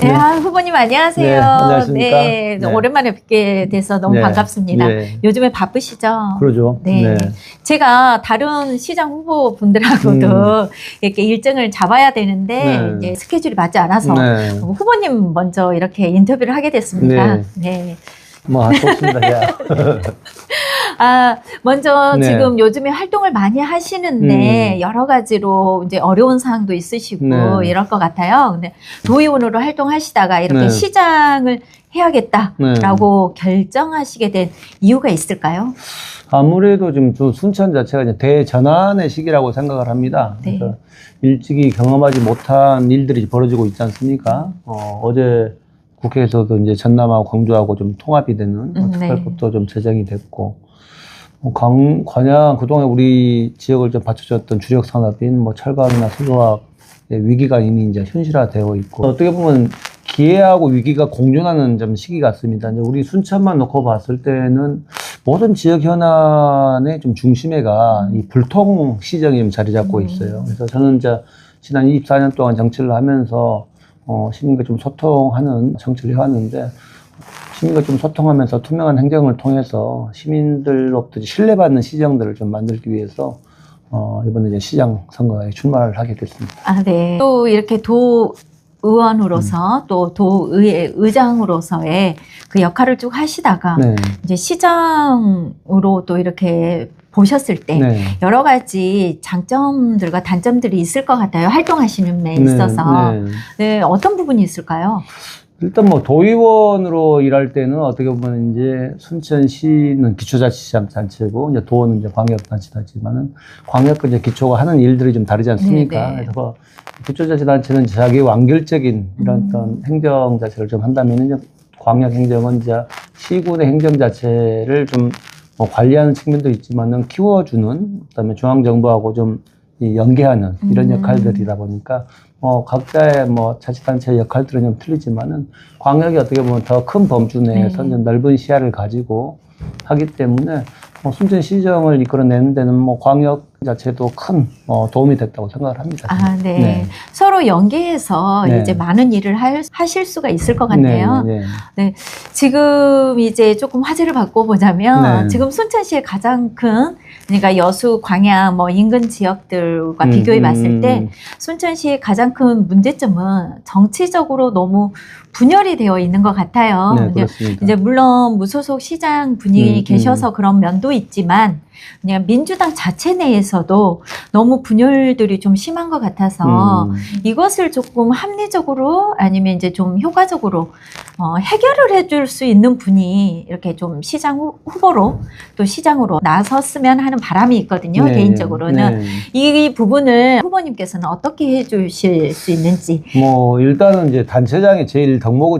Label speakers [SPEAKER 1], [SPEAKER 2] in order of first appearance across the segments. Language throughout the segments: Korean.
[SPEAKER 1] 네, 후보님 안녕하세요.
[SPEAKER 2] 네, 안녕하십니까.
[SPEAKER 1] 네,
[SPEAKER 2] 네.
[SPEAKER 1] 오랜만에 뵙게 돼서 너무
[SPEAKER 2] 네.
[SPEAKER 1] 반갑습니다.
[SPEAKER 2] 네.
[SPEAKER 1] 요즘에 바쁘시죠?
[SPEAKER 2] 그러죠.
[SPEAKER 1] 네. 제가 다른 시장 후보분들하고도 이렇게 일정을 잡아야 되는데 이제 스케줄이 맞지 않아서 후보님 먼저 이렇게 인터뷰를 하게 됐습니다. 네.
[SPEAKER 2] 뭐, 좋습니다.
[SPEAKER 1] 먼저 지금 요즘에 활동을 많이 하시는데 여러 가지로 이제 어려운 사항도 있으시고 이럴 것 같아요. 근데 도의원으로 활동하시다가 이렇게 시장을 해야겠다라고 결정하시게 된 이유가 있을까요?
[SPEAKER 2] 아무래도 지금 순천 자체가 이제 대전환의 시기라고 생각을 합니다. 그래서 일찍이 경험하지 못한 일들이 벌어지고 있지 않습니까? 어제 국회에서도 이제 전남하고 광주하고 좀 통합이 되는 특별법도 좀 제정이 됐고, 관양 그동안 우리 지역을 좀 받쳐줬던 주력 산업인 뭐 철강이나 석유화학 위기가 이미 이제 현실화되어 있고, 어떻게 보면 기회하고 위기가 공존하는 좀 시기 같습니다. 이제 우리 순천만 놓고 봤을 때는 모든 지역 현안의 좀 중심에가 이 불통 시정이 좀 자리 잡고 있어요. 그래서 저는 이제 지난 24년 동안 정치를 하면서 시민과 좀 소통하는 정치를 해왔는데, 시민과 좀 소통하면서 투명한 행정을 통해서 시민들로부터 신뢰받는 시정들을 좀 만들기 위해서 이번에 이제 시장 선거에 출마를 하게 됐습니다.
[SPEAKER 1] 네. 또 이렇게 의원으로서 또 도의회 의장으로서의 그 역할을 쭉 하시다가 이제 시장으로 또 이렇게 보셨을 때 여러 가지 장점들과 단점들이 있을 것 같아요. 활동하시는 데 있어서. 어떤 부분이 있을까요?
[SPEAKER 2] 일단 뭐 도의원으로 일할 때는 어떻게 보면 이제 순천시는 기초자치단체고 이제 도원은 이제 광역단체지만은 광역과 이제 기초가 하는 일들이 좀 다르지 않습니까? 그래서 기초자치단체는 자기 완결적인 이런 어떤 행정 자체를 좀 한다면은 이제 광역행정은 이제 시군의 행정 자체를 좀 관리하는 측면도 있지만은 키워주는, 그다음에 중앙정부하고 좀 연계하는 이런 역할들이다 보니까 각자의 자치단체의 역할들은 좀 틀리지만은 광역이 어떻게 보면 더 큰 범주 내에서 넓은 시야를 가지고 하기 때문에 순천시정을 이끌어내는 데는 광역 자체도 큰 도움이 됐다고 생각을 합니다.
[SPEAKER 1] 서로 연계해서 이제 많은 일을 하실 수가 있을 것 같네요. 지금 이제 조금 화제를 바꿔보자면 지금 순천시의 가장 큰, 그러니까 여수, 광양, 인근 지역들과 비교해 봤을 때 순천시의 가장 큰 문제점은 정치적으로 너무 분열이 되어 있는 것 같아요. 이제 물론 무소속 시장 분이 계셔서 그런 면도 있지만 그냥 민주당 자체 내에서도 너무 분열들이 좀 심한 것 같아서 이것을 조금 합리적으로 아니면 이제 좀 효과적으로 해결을 해줄 수 있는 분이 이렇게 좀 시장 후보로 또 시장으로 나섰으면 하는 바람이 있거든요. 개인적으로는. 이 부분을 후보님께서는 어떻게 해주실 수 있는지.
[SPEAKER 2] 일단은 이제 단체장의 제일 덕목은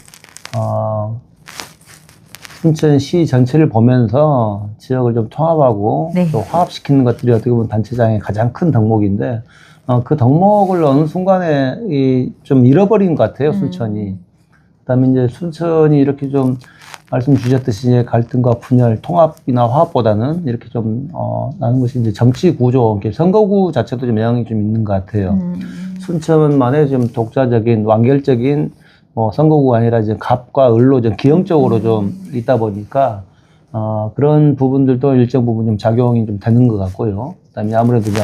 [SPEAKER 2] 순천시 전체를 보면서 지역을 좀 통합하고 또 화합시키는 것들이 어떻게 보면 단체장의 가장 큰 덕목인데, 그 덕목을 어느 순간에 좀 잃어버린 것 같아요, 순천이. 그다음에 이제 순천이 이렇게 좀 말씀 주셨듯이 갈등과 분열, 통합이나 화합보다는 이렇게 좀 나는 것이 이제 정치 구조, 선거구 자체도 좀 영향이 좀 있는 것 같아요. 순천만의 좀 독자적인 완결적인 선거구가 아니라 이제 갑과 을로 좀 기형적으로 좀 있다 보니까 그런 부분들도 일정 부분 좀 작용이 좀 되는 것 같고요. 그다음에 아무래도 이제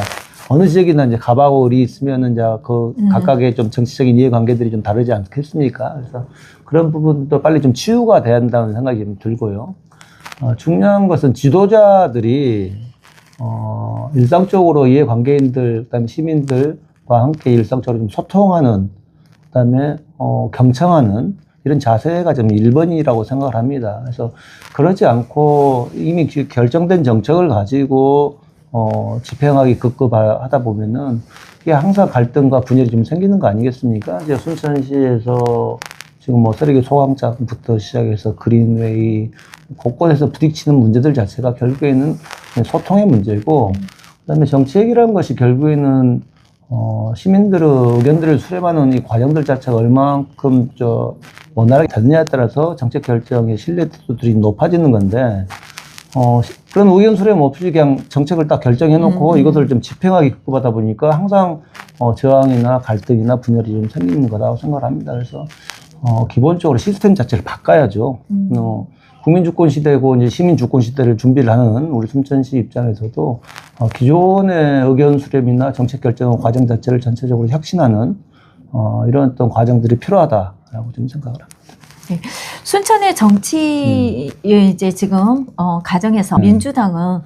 [SPEAKER 2] 어느 지역이나 이제 갑하고 을이 있으면은 이제 그 각각의 좀 정치적인 이해관계들이 좀 다르지 않겠습니까? 그래서 그런 부분도 빨리 좀 치유가 돼야 한다는 생각이 좀 들고요. 중요한 것은 지도자들이 일상적으로 이해관계인들, 그다음에 시민들과 함께 일상적으로 좀 소통하는, 그다음에 경청하는 이런 자세가 좀 1번이라고 생각을 합니다. 그래서 그러지 않고 이미 결정된 정책을 가지고 집행하기 급급하다 보면은 이게 항상 갈등과 분열이 좀 생기는 거 아니겠습니까? 이제 순천시에서 지금 쓰레기 소각장부터 시작해서 그린웨이 곳곳에서 부딪히는 문제들 자체가 결국에는 소통의 문제고, 그다음에 정책이라는 것이 결국에는 시민들의 의견들을 수렴하는 이 과정들 자체가 얼만큼 원활하게 되느냐에 따라서 정책 결정의 신뢰도들이 높아지는 건데, 그런 의견 수렴 없이 그냥 정책을 딱 결정해놓고 이것을 좀 집행하기 급급하다 보니까 항상 저항이나 갈등이나 분열이 좀 생기는 거라고 생각을 합니다. 그래서 기본적으로 시스템 자체를 바꿔야죠. 국민주권 시대고 이제 시민주권 시대를 준비를 하는 우리 순천시 입장에서도 기존의 의견 수렴이나 정책 결정 과정 자체를 전체적으로 혁신하는 이런 어떤 과정들이 필요하다라고 좀 생각을 합니다.
[SPEAKER 1] 네. 순천의 정치 이제 지금 가정에서 민주당은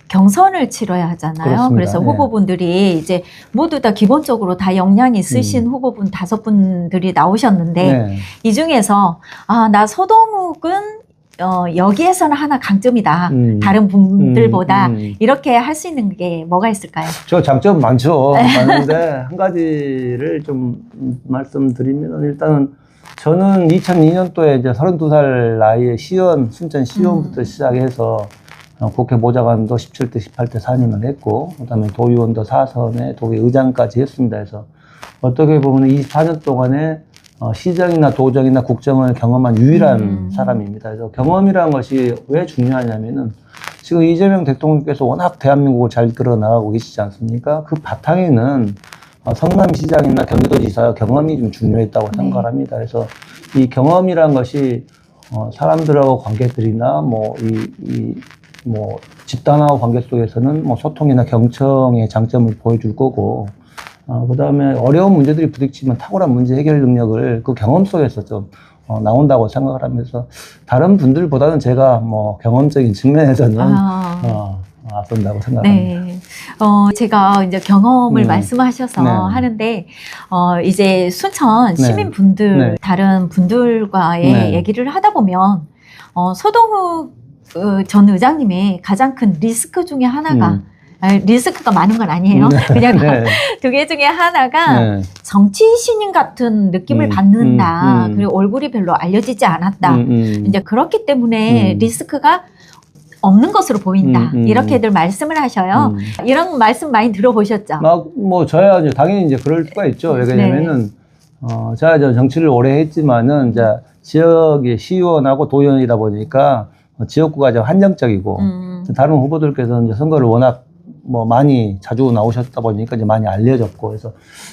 [SPEAKER 1] 경선을 치러야 하잖아요.
[SPEAKER 2] 그렇습니다.
[SPEAKER 1] 그래서 후보분들이 이제 모두 다 기본적으로 다 역량이 있으신 후보분 5분들이 나오셨는데 이 중에서 나 서동욱은 여기에서는 하나 강점이다. 다른 분들보다 이렇게 할 수 있는 게 뭐가 있을까요?
[SPEAKER 2] 저 장점 많죠. 많은데 한 가지를 좀 말씀드리면 일단은 저는 2002년도에 이제 32살 나이에 순천 시의원부터 시작해서 국회 보좌관도 17대, 18대 산임을 했고, 그 다음에 도의원도 4선에 도의장까지 했습니다. 그래서 어떻게 보면 24년 동안에 시정이나 도정이나 국정을 경험한 유일한 사람입니다. 그래서 경험이라는 것이 왜 중요하냐면은 지금 이재명 대통령께서 워낙 대한민국을 잘 끌어 나가고 계시지 않습니까? 그 바탕에는 성남시장이나 경기도지사 경험이 좀 중요했다고 생각합니다. 그래서 이 경험이라는 것이 사람들하고 관계들이나 집단하고 관계 속에서는 소통이나 경청의 장점을 보여줄 거고, 그 다음에 어려운 문제들이 부딪히면 탁월한 문제 해결 능력을 그 경험 속에서 좀 나온다고 생각을 하면서 다른 분들보다는 제가 경험적인 측면에서는 앞선다고 생각합니다.
[SPEAKER 1] 네. 제가 이제 경험을 말씀하셔서 하는데, 이제 순천 시민분들, 다른 분들과의 얘기를 하다 보면, 서동욱 전 의장님의 가장 큰 리스크 중에 하나가, 리스크가 많은 건 아니에요. 그냥 두 개 중에 하나가 정치 신인 같은 느낌을 받는다. 그리고 얼굴이 별로 알려지지 않았다. 이제 그렇기 때문에 리스크가 없는 것으로 보인다. 이렇게들 말씀을 하셔요. 이런 말씀 많이 들어보셨죠?
[SPEAKER 2] 저야 당연히 이제 그럴 수가 있죠. 왜냐면은 제가 정치를 오래 했지만은 이제 지역의 시의원하고 도의원이다 보니까 지역구가 좀 한정적이고 다른 후보들께서는 이제 선거를 워낙 많이 자주 나오셨다 보니까 이제 많이 알려졌고, 그래서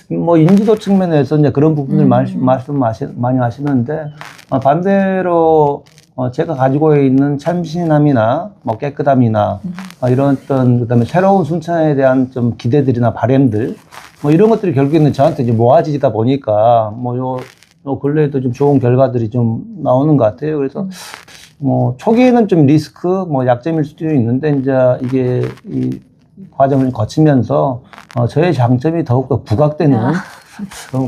[SPEAKER 2] 인지도 측면에서 이제 그런 부분들 말씀 많이 하시는데, 반대로 제가 가지고 있는 참신함이나 깨끗함이나 이런 어떤 그다음에 새로운 순천에 대한 좀 기대들이나 바램들 이런 것들이 결국에는 저한테 이제 모아지다 보니까 요 근래에도 좀 좋은 결과들이 좀 나오는 것 같아요. 그래서 초기에는 좀 리스크 약점일 수도 있는데 이제 이게 이 과정을 거치면서 저의 장점이 더욱더 부각되는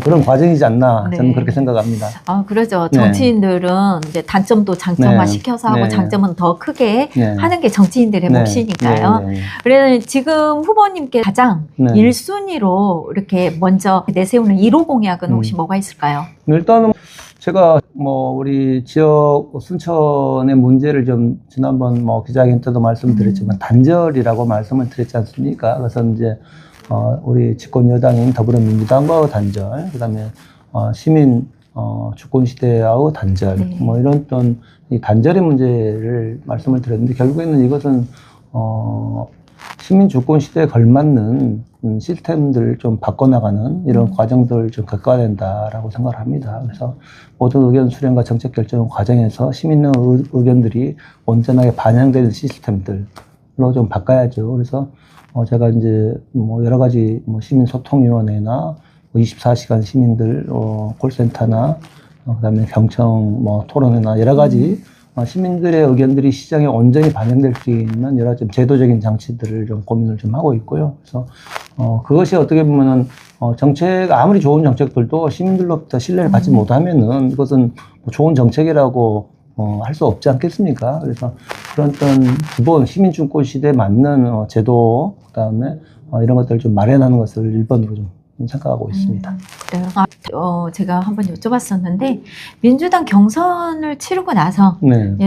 [SPEAKER 2] 그런 과정이지 않나 저는 그렇게 생각합니다.
[SPEAKER 1] 그러죠. 정치인들은 이제 단점도 장점화 시켜서 하고 장점은 더 크게 하는 게 정치인들의 몫이니까요. 그래서 지금 후보님께 가장 1순위로 이렇게 먼저 내세우는 1호 공약은 혹시 뭐가 있을까요? 일단은
[SPEAKER 2] 제가 우리 지역 순천의 문제를 좀 지난번 기자회견 때도 말씀드렸지만 단절이라고 말씀을 드렸지 않습니까? 그래서 이제 우리 집권 여당인 더불어민주당과의 단절, 그다음에 시민 주권 시대와의 단절, 이런 어떤 이 단절의 문제를 말씀을 드렸는데 결국에는 이것은 시민 주권 시대에 걸맞는 시스템들을 좀 바꿔나가는 이런 과정들을 좀 겪어야 된다라고 생각을 합니다. 그래서 모든 의견 수렴과 정책 결정 과정에서 시민의 의견들이 온전하게 반영되는 시스템들로 좀 바꿔야죠. 그래서 제가 이제 여러 가지 시민 소통위원회나 24시간 시민들 콜센터나 그다음에 경청 토론회나 여러 가지 시민들의 의견들이 시장에 온전히 반영될 수 있는 여러 좀 제도적인 장치들을 좀 고민을 좀 하고 있고요. 그래서 그것이 어떻게 보면은 정책 아무리 좋은 정책들도 시민들로부터 신뢰를 받지 못하면은 이것은 좋은 정책이라고 할 수 없지 않겠습니까? 그래서 그런 어떤 기본 시민주권 시대에 맞는 제도 그다음에 이런 것들을 좀 마련하는 것을 1번으로 좀 생각하고 있습니다.
[SPEAKER 1] 그래요. 제가 한번 여쭤봤었는데 민주당 경선을 치르고 나서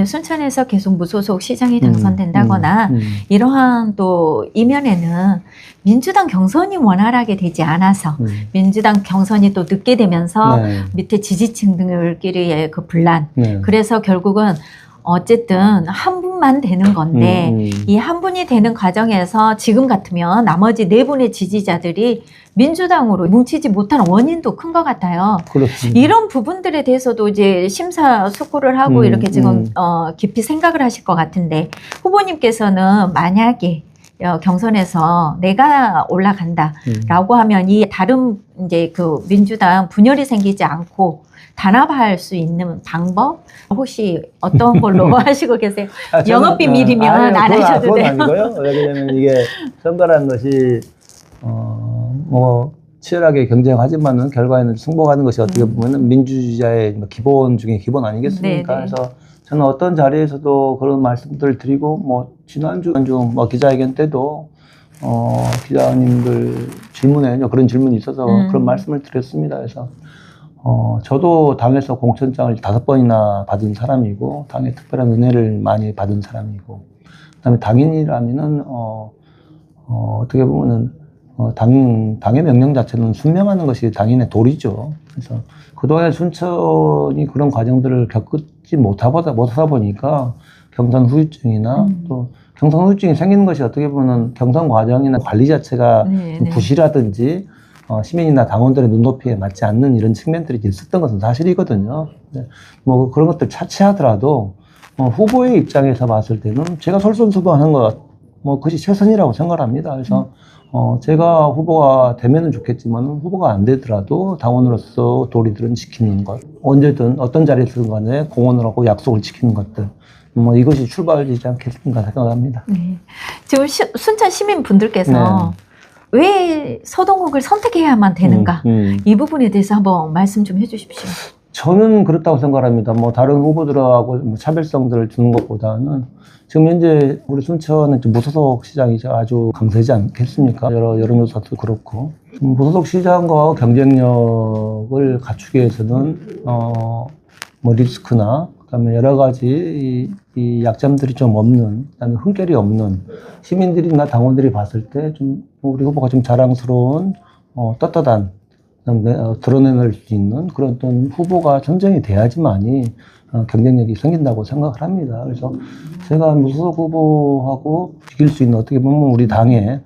[SPEAKER 1] 순천에서 계속 무소속 시장이 당선된다거나 이러한 또 이면에는 민주당 경선이 원활하게 되지 않아서 민주당 경선이 또 늦게 되면서 밑에 지지층들끼리의 그 분란 그래서 결국은 어쨌든 한 분만 되는 건데 이 한 분이 되는 과정에서 지금 같으면 나머지 네 분의 지지자들이 민주당으로 뭉치지 못한 원인도 큰 것 같아요.
[SPEAKER 2] 그렇습니다.
[SPEAKER 1] 이런 부분들에 대해서도 이제 심사숙고를 하고 이렇게 지금 깊이 생각을 하실 것 같은데 후보님께서는 만약에 경선에서 내가 올라간다라고 하면 이 다른 이제 그 민주당 분열이 생기지 않고 단합할 수 있는 방법 혹시 어떤 걸로 하시고 계세요? 영업 비밀이면 안 하셔도 돼요.
[SPEAKER 2] 아니고요. 왜냐하면 이게 선거라는 것이 뭐 치열하게 경쟁하지만은 결과에는 승복하는 것이 어떻게 보면은 민주주의자의 기본 중에 기본 아니겠습니까?
[SPEAKER 1] 네네.
[SPEAKER 2] 그래서 저는 어떤 자리에서도 그런 말씀들을 드리고 뭐 지난주 뭐 기자회견 때도 기자님들 질문에 그런 질문이 있어서 그런 말씀을 드렸습니다. 그래서 저도 당에서 공천장을 5번이나 받은 사람이고 당의 특별한 은혜를 많이 받은 사람이고 그다음에 당인이라면은 어떻게 보면은 당의 명령 자체는 순명하는 것이 당인의 도리죠. 그래서 그동안 순천이 그런 과정들을 겪지 못하다 보니까 경선 후유증이나 또 경선 후유증이 생기는 것이 어떻게 보면 경선 과정이나 관리 자체가 좀 부실하든지 시민이나 당원들의 눈높이에 맞지 않는 이런 측면들이 있었던 것은 사실이거든요. 뭐 그런 것들 차치하더라도 후보의 입장에서 봤을 때는 제가 솔선수범하는 것 뭐 그것이 최선이라고 생각합니다. 그래서 제가 후보가 되면은 좋겠지만 후보가 안 되더라도 당원으로서 도리들은 지키는 것, 언제든 어떤 자리에서든 간에 공헌을 하고 약속을 지키는 것들, 뭐 이것이 출발이지 않겠는가 생각합니다.
[SPEAKER 1] 네. 지금 순천 시민분들께서 왜 서동국을 선택해야만 되는가 이 부분에 대해서 한번 말씀 좀 해주십시오.
[SPEAKER 2] 저는 그렇다고 생각합니다. 뭐 다른 후보들하고 뭐 차별성들을 두는 것보다는 지금 현재 우리 순천은 무소속 시장이 아주 강세지 않겠습니까? 여론조사도 그렇고 무소속 시장과 경쟁력을 갖추기 위해서는 뭐 리스크나 그다음에 여러 가지 이 약점들이 좀 없는, 그다음에 흠결이 없는 시민들이나 당원들이 봤을 때 좀 우리 후보가 좀 자랑스러운 떳떳한 드러내낼 수 있는 그런 어떤 후보가 선정이 돼야지만이 경쟁력이 생긴다고 생각을 합니다. 그래서 제가 무소속 후보하고 이길 수 있는 어떻게 보면 우리 당의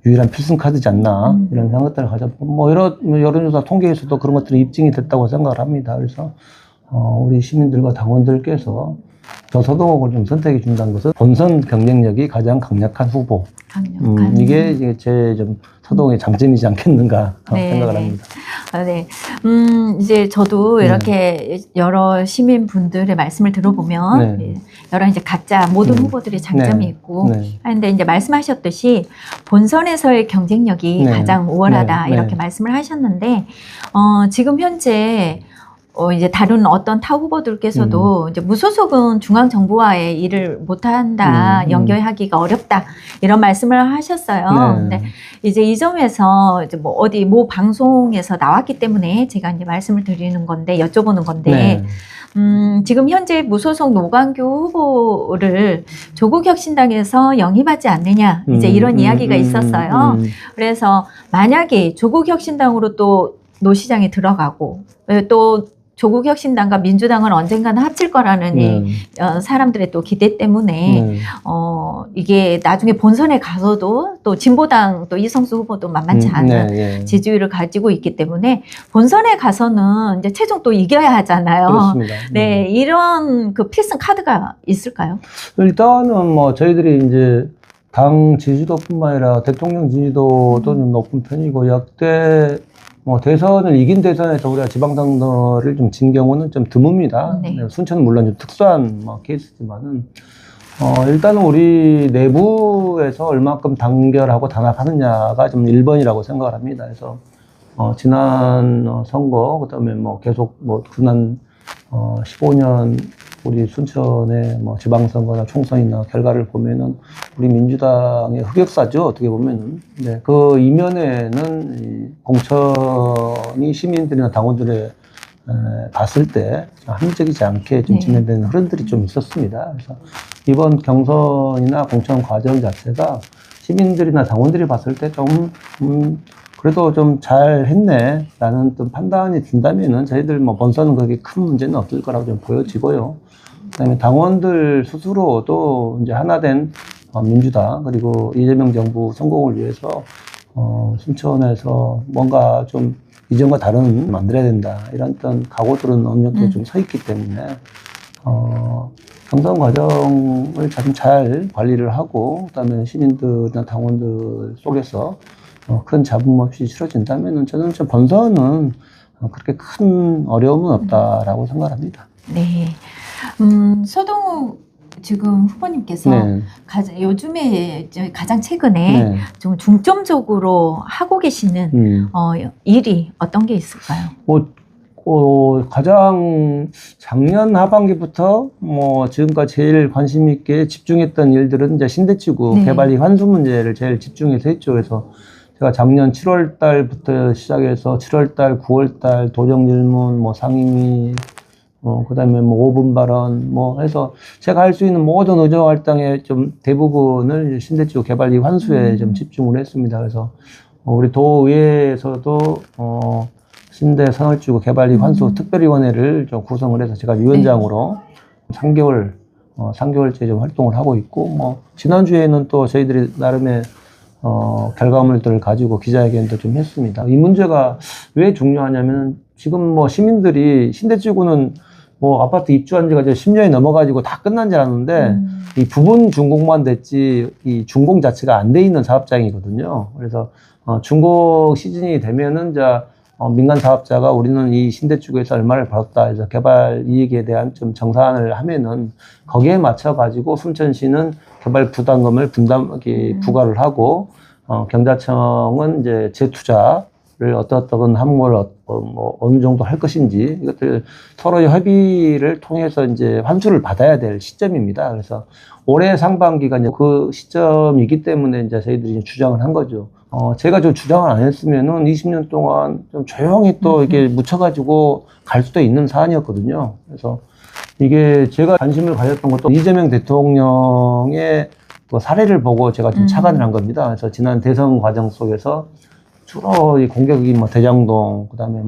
[SPEAKER 2] 유일한 필승 카드지 않나 이런 생각들을 가졌고 뭐 여론조사 통계에서도 그런 것들이 입증이 됐다고 생각을 합니다. 그래서 우리 시민들과 당원들께서 저 서동욱을 좀 선택해 준다는 것은 본선 경쟁력이 가장 강력한 후보. 이게 제 좀 서동욱의 장점이지 않겠는가 생각을 합니다.
[SPEAKER 1] 네. 이제 저도 이렇게 여러 시민분들의 말씀을 들어보면 여러 이제 각자 모든 후보들의 장점이 있고 하는데 이제 말씀하셨듯이 본선에서의 경쟁력이 가장 우월하다 이렇게 말씀을 하셨는데 지금 현재 이제 다른 어떤 타 후보들께서도 이제 무소속은 중앙정부와의 일을 못한다, 연결하기가 어렵다, 이런 말씀을 하셨어요. 근데 이제 이 점에서 이제 뭐 어디 모 방송에서 나왔기 때문에 제가 이제 말씀을 드리는 건데, 여쭤보는 건데, 지금 현재 무소속 노광규 후보를 조국혁신당에서 영입하지 않느냐, 이제 이런 이야기가 있었어요. 그래서 만약에 조국혁신당으로 또 노 시장에 들어가고, 또 조국혁신당과 민주당은 언젠가는 합칠 거라는 사람들의 또 기대 때문에 이게 나중에 본선에 가서도 또 진보당 또 이성수 후보도 만만치 않은 지지율을 가지고 있기 때문에 본선에 가서는 이제 최종 또 이겨야 하잖아요.
[SPEAKER 2] 그렇습니다.
[SPEAKER 1] 네, 이런 그 필승 카드가 있을까요?
[SPEAKER 2] 일단은 뭐 저희들이 이제 당 지지도뿐만 아니라 대통령 지지도도 좀 높은 편이고 역대 뭐 대선을 이긴 대선에서 우리가 지방선거를 좀 진 경우는 좀 드뭅니다. 순천은 물론 좀 특수한 뭐 케이스지만은 일단은 우리 내부에서 얼마큼 단결하고 단합하느냐가 좀 1번이라고 생각을 합니다. 그래서 지난 선거 그다음에 뭐 계속 뭐 지난 15년 우리 순천의 뭐 지방선거나 총선이나 결과를 보면은 우리 민주당의 흑역사죠. 어떻게 보면은. 네. 그 이면에는 이 공천이 시민들이나 당원들의 봤을 때 합리적이지 않게 좀 진행되는 흐름들이 좀 있었습니다. 그래서 이번 경선이나 공천 과정 자체가 시민들이나 당원들이 봤을 때 좀 그래도 좀 잘 했네 라는 좀 판단이 든다면은 저희들 뭐 본선은 그렇게 큰 문제는 없을 거라고 좀 보여지고요. 그다음에 당원들 스스로도 이제 하나된 민주당 그리고 이재명 정부 성공을 위해서 순천에서 뭔가 좀 이전과 다른 만들어야 된다 이런 어떤 각오들은 어느 정도 좀 서 있기 때문에 경선 과정을 잘 관리를 하고 그다음에 시민들이나 당원들 속에서 큰 잡음 없이 치러진다면은 저는 좀 본선은 그렇게 큰 어려움은 없다라고 생각합니다.
[SPEAKER 1] 네. 서동욱 지금 후보님께서
[SPEAKER 2] 네.
[SPEAKER 1] 요즘에 가장 최근에
[SPEAKER 2] 네.
[SPEAKER 1] 좀 중점적으로 하고 계시는 일이 어떤 게 있을까요?
[SPEAKER 2] 가장 작년 하반기부터 지금까지 제일 관심 있게 집중했던 일들은 이제 신대지구
[SPEAKER 1] 네.
[SPEAKER 2] 개발이 환수 문제를 제일 집중해서 했죠. 그래서 제가 작년 7월 달부터 시작해서 7월 달, 9월 달 도정 질문, 상임위, 그다음에 5분 발언, 해서 제가 할 수 있는 모든 의정 활동의 좀 대부분을 신대지구 개발이 환수에 좀 집중을 했습니다. 그래서 우리 도의회에서도 신대 산업지구 개발이 환수 특별위원회를 좀 구성을 해서 제가 위원장으로 3개월째 좀 활동을 하고 있고, 지난주에는 또 저희들이 나름의 결과물들을 가지고 기자회견도 좀 했습니다. 이 문제가 왜 중요하냐면 지금 시민들이 신대지구는 아파트 입주한 지가 이제 10년이 넘어가지고 다 끝난 줄 알았는데 이 부분 준공만 됐지 이 준공 자체가 안 돼 있는 사업장이거든요. 그래서 준공 시즌이 되면은 민간 사업자가 우리는 이 신대지구에서 얼마를 벌었다 해서 개발 이익에 대한 좀 정산을 하면은 거기에 맞춰 가지고 순천시는 개발 부담금을 부과를 하고 경자청은 이제 재투자를 어떤 항목을 어느 정도 할 것인지 이것들 서로의 협의를 통해서 이제 환수를 받아야 될 시점입니다. 그래서 올해 상반기가 이제 그 시점이기 때문에 이제 저희들이 주장을 한 거죠. 제가 좀 주장을 안 했으면은 20년 동안 좀 조용히 또 이렇게 묻혀가지고 갈 수도 있는 사안이었거든요. 그래서 이게 제가 관심을 가졌던 것도 이재명 대통령의 그 사례를 보고 제가 좀 착안을 한 겁니다. 그래서 지난 대선 과정 속에서 주로 이 공격이 대장동, 그 다음에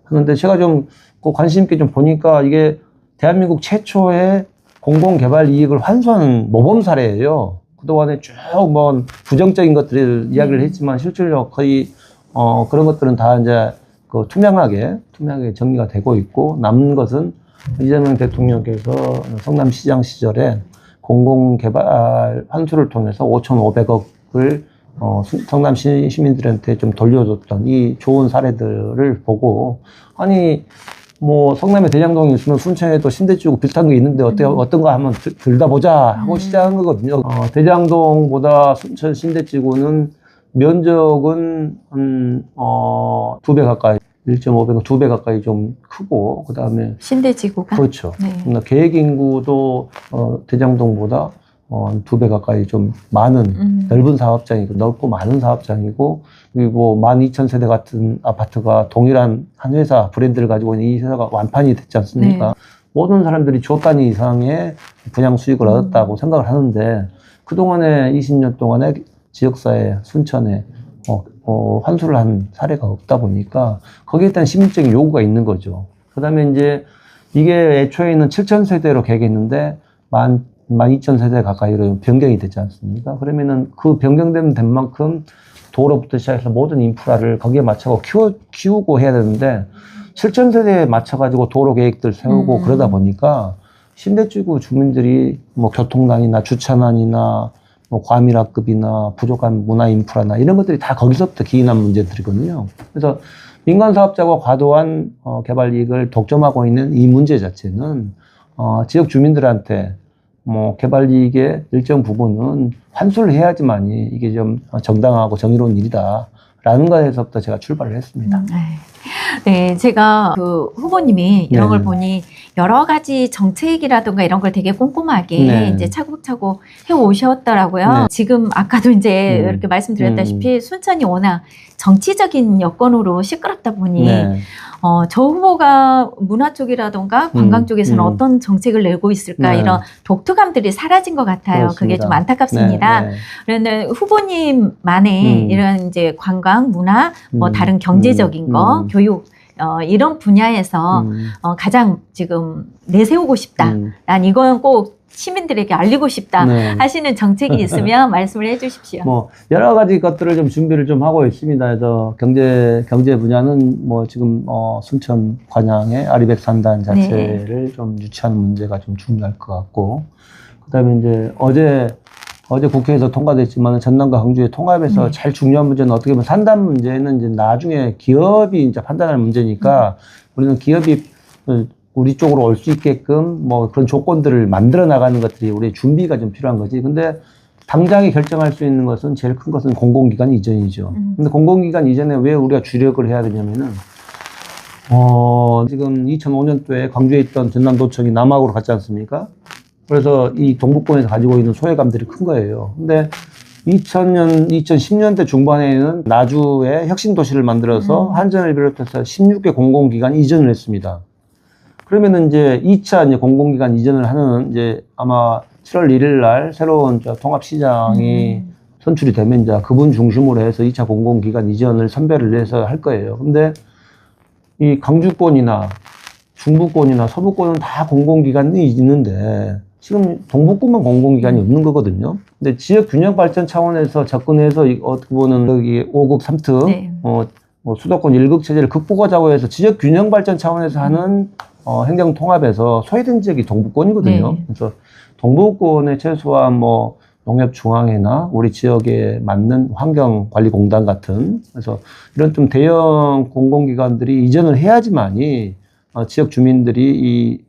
[SPEAKER 2] 하는데 제가 좀 그 관심 있게 좀 보니까 이게 대한민국 최초의 공공개발 이익을 환수하는 모범 사례예요. 그동안에 쭉 부정적인 것들을 이야기를 했지만 실질적으로 거의 그런 것들은 다 이제 투명하게 정리가 되고 있고 남는 것은 이재명 대통령께서 성남시장 시절에 공공개발 환수를 통해서 5,500억을 성남 시민들한테 좀 돌려줬던 이 좋은 사례들을 보고 아니 성남에 대장동이 있으면 순천에도 신대지구 비슷한 게 있는데 어떤 거 한번 들다보자 하고 시작한 거거든요. 대장동보다 순천 신대지구는 면적은 2배 가까이 1.5배, 2배 가까이 좀 크고 그 다음에
[SPEAKER 1] 신대지구가
[SPEAKER 2] 그렇죠.
[SPEAKER 1] 네.
[SPEAKER 2] 계획 인구도 대장동보다 2배 가까이 좀 많은 넓은 사업장이고 넓고 많은 사업장이고 그리고 12,000세대 같은 아파트가 동일한 한 회사 브랜드를 가지고 있는 이 회사가 완판이 됐지 않습니까? 네. 모든 사람들이 조 단위 이상의 분양 수익을 얻었다고 생각을 하는데 그동안에 20년 동안에 지역사회 순천에 환수를 한 사례가 없다 보니까 거기에 대한 시민적인 요구가 있는 거죠. 그 다음에 이제 이게 애초에는 7,000세대로 계획했는데 12,000세대 가까이로 변경이 되지 않습니까? 그러면은 그 변경된 만큼 도로부터 시작해서 모든 인프라를 거기에 맞춰서 키우고 해야 되는데 7,000세대에 맞춰가지고 도로 계획들 세우고 그러다 보니까 신대지구 주민들이 교통난이나 주차난이나 과밀화급이나 부족한 문화 인프라나 이런 것들이 다 거기서부터 기인한 문제들이거든요. 그래서 민간 사업자가 과도한 개발 이익을 독점하고 있는 이 문제 자체는 지역 주민들한테 개발 이익의 일정 부분은 환수를 해야지만이 이게 좀 정당하고 정의로운 일이다라는 거에서부터 제가 출발을 했습니다.
[SPEAKER 1] 네, 제가 그 후보님이 이런
[SPEAKER 2] 네.
[SPEAKER 1] 걸 보니 여러 가지 정책이라든가 이런 걸 되게 꼼꼼하게
[SPEAKER 2] 네.
[SPEAKER 1] 이제 차곡차곡 해 오셨더라고요.
[SPEAKER 2] 네.
[SPEAKER 1] 지금 아까도 이제 이렇게 말씀드렸다시피 순천이 워낙 정치적인 여건으로 시끄럽다 보니
[SPEAKER 2] 네.
[SPEAKER 1] 저 후보가 문화 쪽이라든가 관광 쪽에서는 어떤 정책을 내고 있을까
[SPEAKER 2] 네.
[SPEAKER 1] 이런 독특함들이 사라진 것 같아요.
[SPEAKER 2] 그렇습니다.
[SPEAKER 1] 그게 좀 안타깝습니다.
[SPEAKER 2] 네. 네.
[SPEAKER 1] 그런데 후보님만의 이런 이제 관광, 문화, 다른 경제적인 거, 교육 이런 분야에서 가장 지금 내세우고 싶다. 난 이건 꼭 시민들에게 알리고 싶다 하시는 정책이 있으면 말씀을 해주십시오.
[SPEAKER 2] 뭐 여러 가지 것들을 좀 준비를 좀 하고 있습니다. 그래서 경제 분야는 뭐 지금 순천 관양의 아리백 산단 자체를 좀 유치하는 문제가 좀 중요할 것 같고, 그다음에 이제 어제 국회에서 통과됐지만 전남과 광주의 통합에서 제일 중요한 문제는 어떻게 보면 산단 문제는 이제 나중에 기업이 이제 판단할 문제니까 우리는 기업이 우리 쪽으로 올 수 있게끔 뭐 그런 조건들을 만들어 나가는 것들이 우리 준비가 좀 필요한 거지. 근데 당장에 결정할 수 있는 것은 제일 큰 것은 공공기관 이전이죠. 근데 공공기관 이전에 왜 우리가 주력을 해야 되냐면은 지금 2005년도에 광주에 있던 전남도청이 남학으로 갔지 않습니까? 그래서 이 동북권에서 가지고 있는 소외감들이 큰 거예요. 근데 2010년대 중반에는 나주에 혁신도시를 만들어서 한전을 비롯해서 16개 공공기관이 이전을 했습니다. 그러면은 이제 2차 이제 공공기관 이전을 하는 이제 아마 7월 1일 날 새로운 통합시장이 선출이 되면 이제 그분 중심으로 해서 2차 공공기관 이전을 선별을 해서 할 거예요. 근데 이 강주권이나 중부권이나 서부권은 다 공공기관이 있는데 지금 동북권만 공공기관이 없는 거거든요. 근데 지역 균형 발전 차원에서 접근해서 어떻게 보면 여기 5급 3특, 뭐 수도권 1급 체제를 극복하자고 해서 지역 균형 발전 차원에서 하는 행정 통합에서 소외된 지역이 동북권이거든요. 그래서 동북권의 최소한 뭐 농협중앙회나 우리 지역에 맞는 환경관리공단 같은, 그래서 이런 좀 대형 공공기관들이 이전을 해야지만이 지역 주민들이 이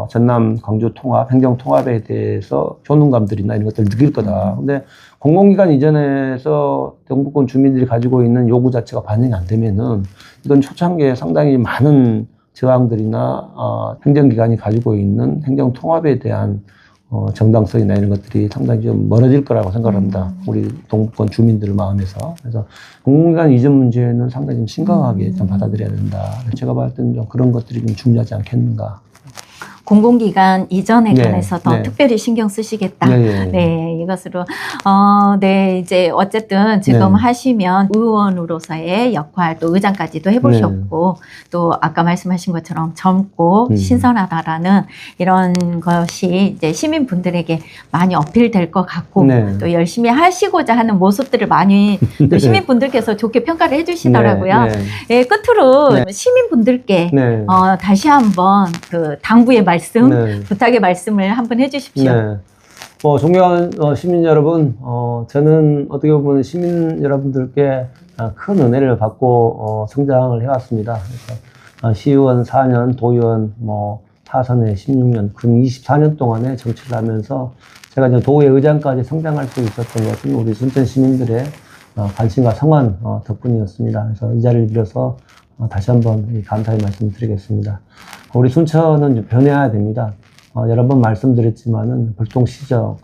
[SPEAKER 2] 전남 광주 통합, 행정 통합에 대해서 효능감들이나 이런 것들을 느낄 거다. 근데 공공기관 이전에서 동북권 주민들이 가지고 있는 요구 자체가 반영이 안 되면은 이건 초창기에 상당히 많은 저항들이나 행정기관이 가지고 있는 행정 통합에 대한 정당성이나 이런 것들이 상당히 좀 멀어질 거라고 생각합니다. 우리 동북권 주민들 마음에서. 그래서 공공기관 이전 문제는 상당히 좀 심각하게 좀 받아들여야 된다. 제가 봤을 때는 좀 그런 것들이 좀 중요하지 않겠는가.
[SPEAKER 1] 공공기관 이전에 관해서 더 특별히 신경 쓰시겠다. 네, 이것으로 네, 이제 어쨌든 지금 하시면 의원으로서의 역할, 또 의장까지도 해보셨고, 또 아까 말씀하신 것처럼 젊고 신선하다라는 이런 것이 이제 시민분들에게 많이 어필될 것 같고, 또 열심히 하시고자 하는 모습들을 많이 또 시민분들께서 좋게 평가를 해주시더라고요. 네, 끝으로 시민분들께 다시 한번 그 당부의 말씀, 부탁의 말씀을 한번 해주십시오.
[SPEAKER 2] 존경하는 시민 여러분, 저는 어떻게 보면 시민 여러분들께 큰 은혜를 받고 성장을 해왔습니다. 그래서 시의원 4년, 도의원 타선에 16년, 근 24년 동안에 정치를 하면서 제가 이제 도의 의장까지 성장할 수 있었던 것은 우리 순천 시민들의 관심과 성원 덕분이었습니다. 그래서 이 자리를 빌어서 다시 한번 감사의 말씀을 드리겠습니다. 우리 순천은 변해야 됩니다. 여러 번 말씀드렸지만은 불통시정,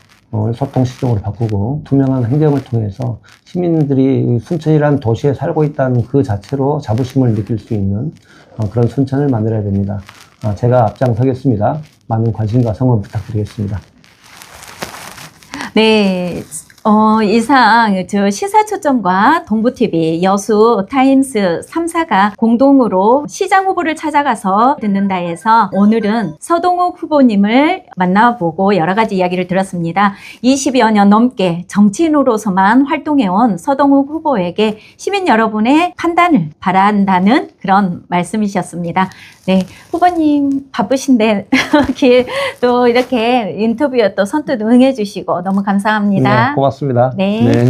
[SPEAKER 2] 소통시정으로 바꾸고 투명한 행정을 통해서 시민들이 순천이라는 도시에 살고 있다는 그 자체로 자부심을 느낄 수 있는 그런 순천을 만들어야 됩니다. 제가 앞장서겠습니다. 많은 관심과 성원 부탁드리겠습니다.
[SPEAKER 1] 네. 이상 저 시사초점과 동부TV, 여수, 타임스 3사가 공동으로 시장 후보를 찾아가서 듣는다에서 오늘은 서동욱 후보님을 만나보고 여러 가지 이야기를 들었습니다. 20여 년 넘게 정치인으로서만 활동해온 서동욱 후보에게 시민 여러분의 판단을 바란다는 그런 말씀이셨습니다. 네, 후보님 바쁘신데 또 이렇게 인터뷰에 또 선뜻 응해주시고 너무 감사합니다.
[SPEAKER 2] 네, 고맙습니다.
[SPEAKER 1] 네.